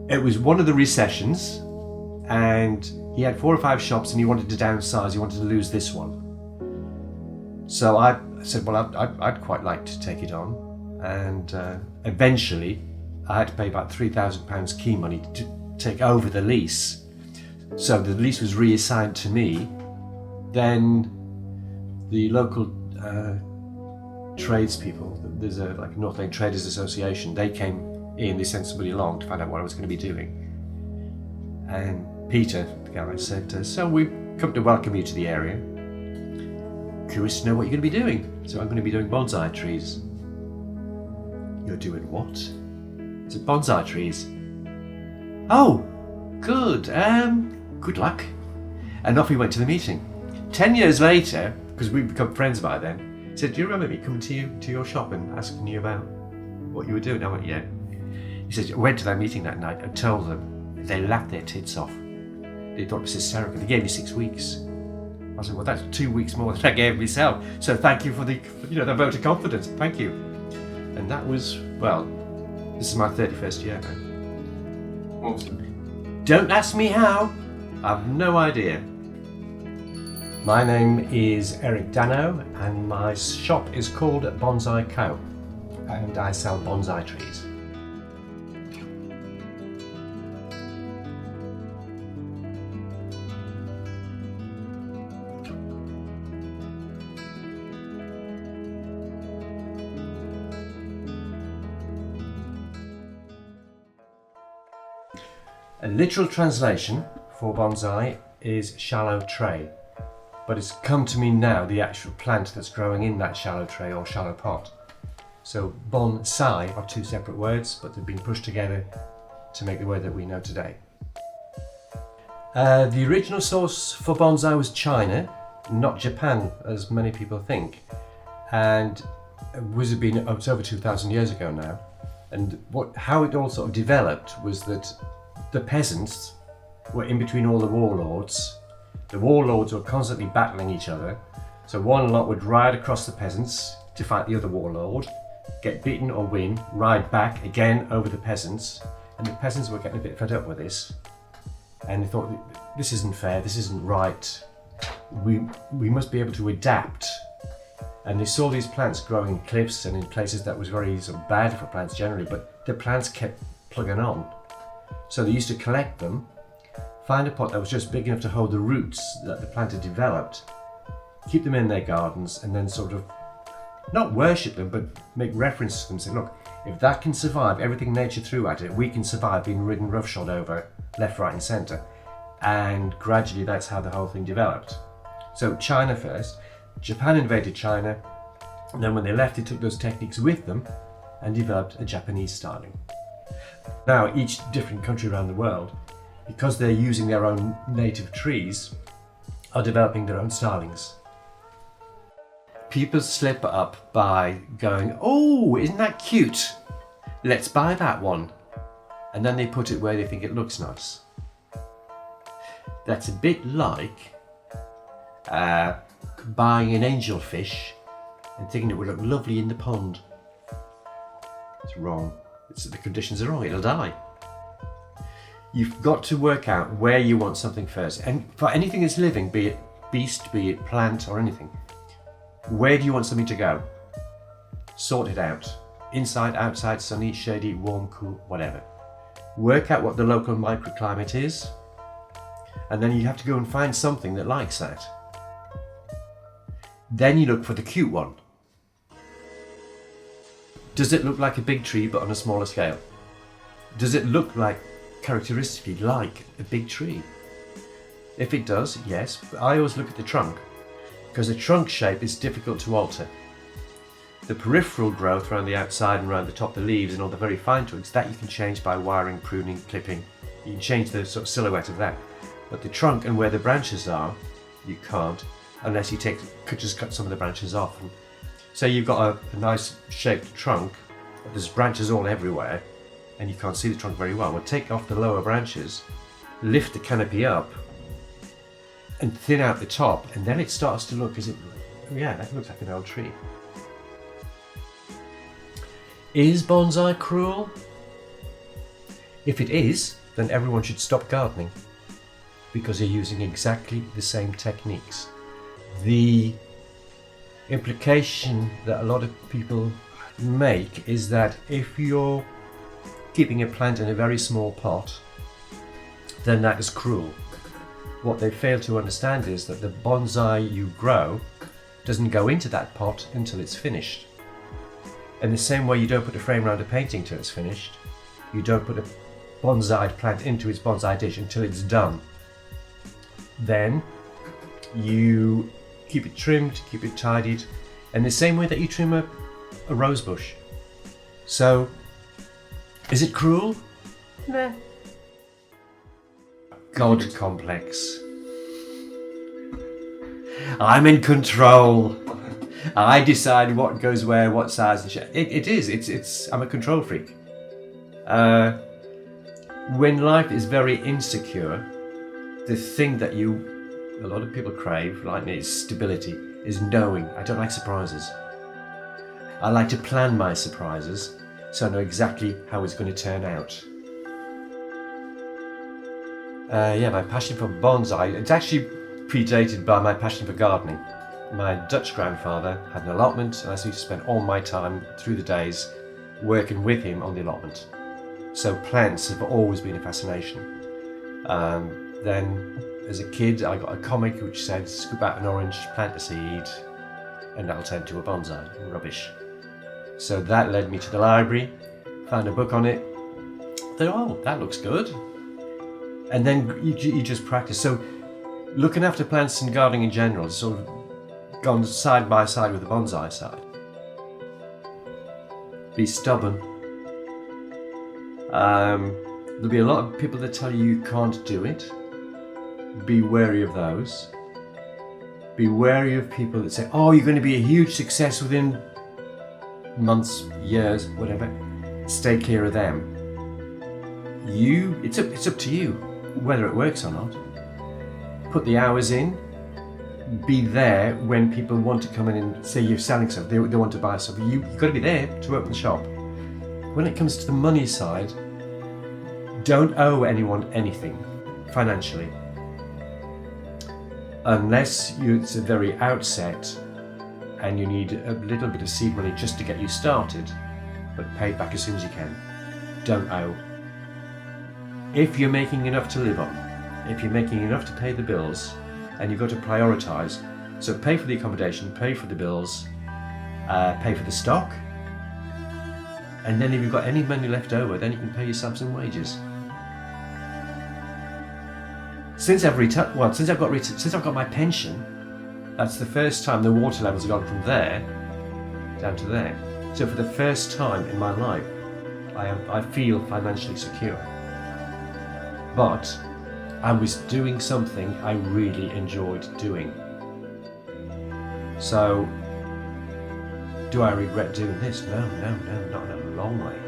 It was one of the recessions, and he had 4 or 5 shops and he wanted to downsize, he wanted to lose this one. So I said, well, I'd quite like to take it on. And eventually I had to pay about £3,000 key money to take over the lease. So the lease was reassigned to me. Then the local tradespeople, there's a North Lane Traders Association, they came in, they sent somebody along to find out what I was going to be doing. And Peter, the guy, said, so we've come to welcome you to the area. Curious to know what you're going to be doing. So I'm going to be doing bonsai trees. You're doing what? I said, bonsai trees. Oh, good. Good luck. And off we went to the meeting. 10 years later, because we'd become friends by then, he said, do you remember me coming to your shop and asking you about what you were doing? I went, yeah. He said, I went to that meeting that night and told them. They laughed their tits off. They thought it was hysterical. They gave me 6 weeks. I said, well, that's 2 weeks more than I gave myself. So thank you for the vote of confidence. Thank you. And that was, well, this is my 31st year now. Awesome. Don't ask me how. I've no idea. My name is Eric Danot, and my shop is called Bonsai Ko, and I sell bonsai trees. A literal translation for bonsai is shallow tray, but it's come to mean now the actual plant that's growing in that shallow tray or shallow pot. So bonsai are 2 separate words, but they've been pushed together to make the word that we know today. The original source for bonsai was China, not Japan, as many people think, and it's over 2,000 years ago now. And how it all sort of developed was that the peasants were in between all the warlords. The warlords were constantly battling each other. So one lot would ride across the peasants to fight the other warlord, get beaten or win, ride back again over the peasants. And the peasants were getting a bit fed up with this. And they thought, this isn't fair, this isn't right. We must be able to adapt. And they saw these plants growing in cliffs and in places that was very sort of bad for plants generally, but the plants kept plugging on. So they used to collect them, find a pot that was just big enough to hold the roots that the plant had developed, keep them in their gardens, and then sort of not worship them, but make reference to them, say, look, if that can survive everything nature threw at it, we can survive being ridden roughshod over left, right and centre. And gradually that's how the whole thing developed. So China first, Japan invaded China, and then when they left, they took those techniques with them and developed a Japanese styling. Now each different country around the world, because they're using their own native trees, are developing their own stylings. People slip up by going, oh, isn't that cute? Let's buy that one. And then they put it where they think it looks nice. That's a bit like buying an angelfish and thinking it would look lovely in the pond. It's wrong. The conditions are wrong, it'll die. You've got to work out where you want something first. And for anything that's living, be it beast, be it plant or anything, where do you want something to go? Sort it out. Inside, outside, sunny, shady, warm, cool, whatever. Work out what the local microclimate is, and then you have to go and find something that likes that. Then you look for the cute one. Does it look like a big tree but on a smaller scale? Does it look like, characteristically, like a big tree? If it does, yes. But I always look at the trunk, because the trunk shape is difficult to alter. The peripheral growth around the outside and around the top of the leaves and all the very fine twigs, that you can change by wiring, pruning, clipping. You can change the sort of silhouette of that. But the trunk and where the branches are, you can't, unless you could just cut some of the branches off. And so you've got a nice shaped trunk, but there's branches all everywhere, and you can't see the trunk very well. Well, take off the lower branches, lift the canopy up, and thin out the top, and then it starts to look as if, oh yeah, that looks like an old tree. Is bonsai cruel? If it is, then everyone should stop gardening because you're using exactly the same techniques. The implication that a lot of people make is that if you're keeping a plant in a very small pot, then that is cruel. What they fail to understand is that the bonsai you grow doesn't go into that pot until it's finished. In the same way you don't put a frame around a painting till it's finished, you don't put a bonsai plant into its bonsai dish until it's done. Then you keep it trimmed, keep it tidied, in the same way that you trim a rose bush. So, is it cruel? Nah. God complex. I'm in control. I decide what goes where, what size and shit. It is. I'm a control freak. When life is very insecure, the thing that a lot of people crave, like me, is stability, is knowing. I don't like surprises. I like to plan my surprises so I know exactly how it's going to turn out. My passion for bonsai, it's actually predated by my passion for gardening. My Dutch grandfather had an allotment and I used to spend all my time through the days working with him on the allotment. So plants have always been a fascination. Then as a kid I got a comic which said scoop out an orange, plant a seed and that'll turn into a bonsai. Rubbish. So that led me to the library, found a book on it, thought, oh, that looks good. And then you just practice. So looking after plants and gardening in general has sort of gone side by side with the bonsai side. Be stubborn. There'll be a lot of people that tell you you can't do it. Be wary of those. Be wary of people that say, oh, you're going to be a huge success within months, years, whatever. Stay clear of them. It's up to you whether it works or not. Put the hours in. Be there when people want to come in and say you're selling something, they want to buy something. You've got to be there to open the shop. When it comes to the money side, don't owe anyone anything financially. Unless it's a very outset and you need a little bit of seed money just to get you started, but pay it back as soon as you can. Don't owe. If you're making enough to live on, if you're making enough to pay the bills, and you've got to prioritise, so pay for the accommodation, pay for the bills, pay for the stock, and then if you've got any money left over, then you can pay yourself some wages. Since I've got my pension, that's the first time the water levels have gone from there down to there. So for the first time in my life, I feel financially secure. But I was doing something I really enjoyed doing. So, do I regret doing this? No, not in a long way.